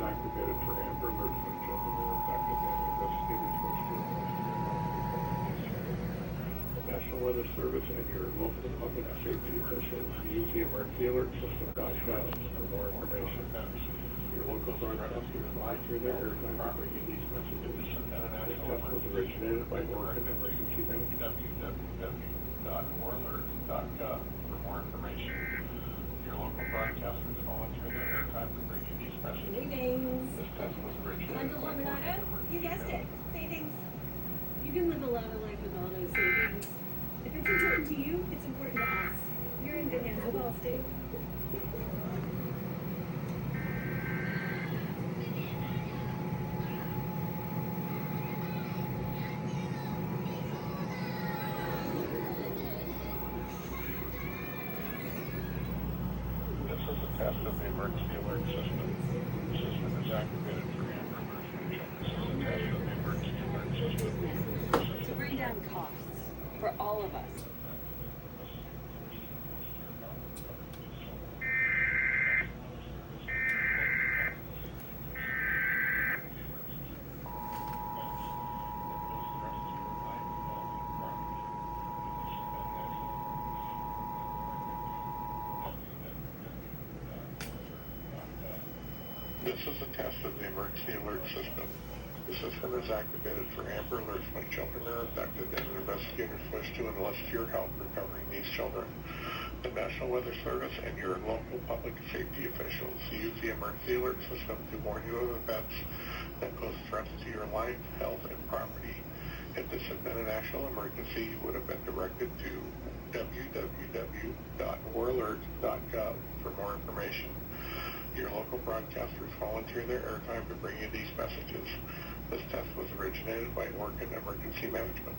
activated for amber alerts when children are affected and investigators wish to investigate. The National Weather Service and your local public safety officials use the emergency alert system.gov for more information. Your local broadcasters monitor their airtime to bring you these messages. This test was originated by Oregon Emergency Management. www.oralert.gov for more information. Your local broadcasters volunteer their airtime to bring you these messages. Savings. This test was originated by Oregon. You guessed it. Savings. You can live a lot of life with all those savings. If it's important to you, it's important to us. You're in good hands with Allstate. This is a test of the emergency alert system. The system is activated for amber alerts when children. This is a test of the emergency alert system. To bring down costs for all of us. This is a test of the emergency alert system. The system is activated for amber alerts when children are affected and investigators wish to enlist your help recovering these children. The National Weather Service and your local public safety officials use the emergency alert system to warn you of events that pose threats to your life, health, and property. If this had been a national emergency, you would have been directed to www.oralert.gov for more information. Your local broadcasters volunteer their airtime to bring you these messages. This test was originated by Oregon Emergency Management.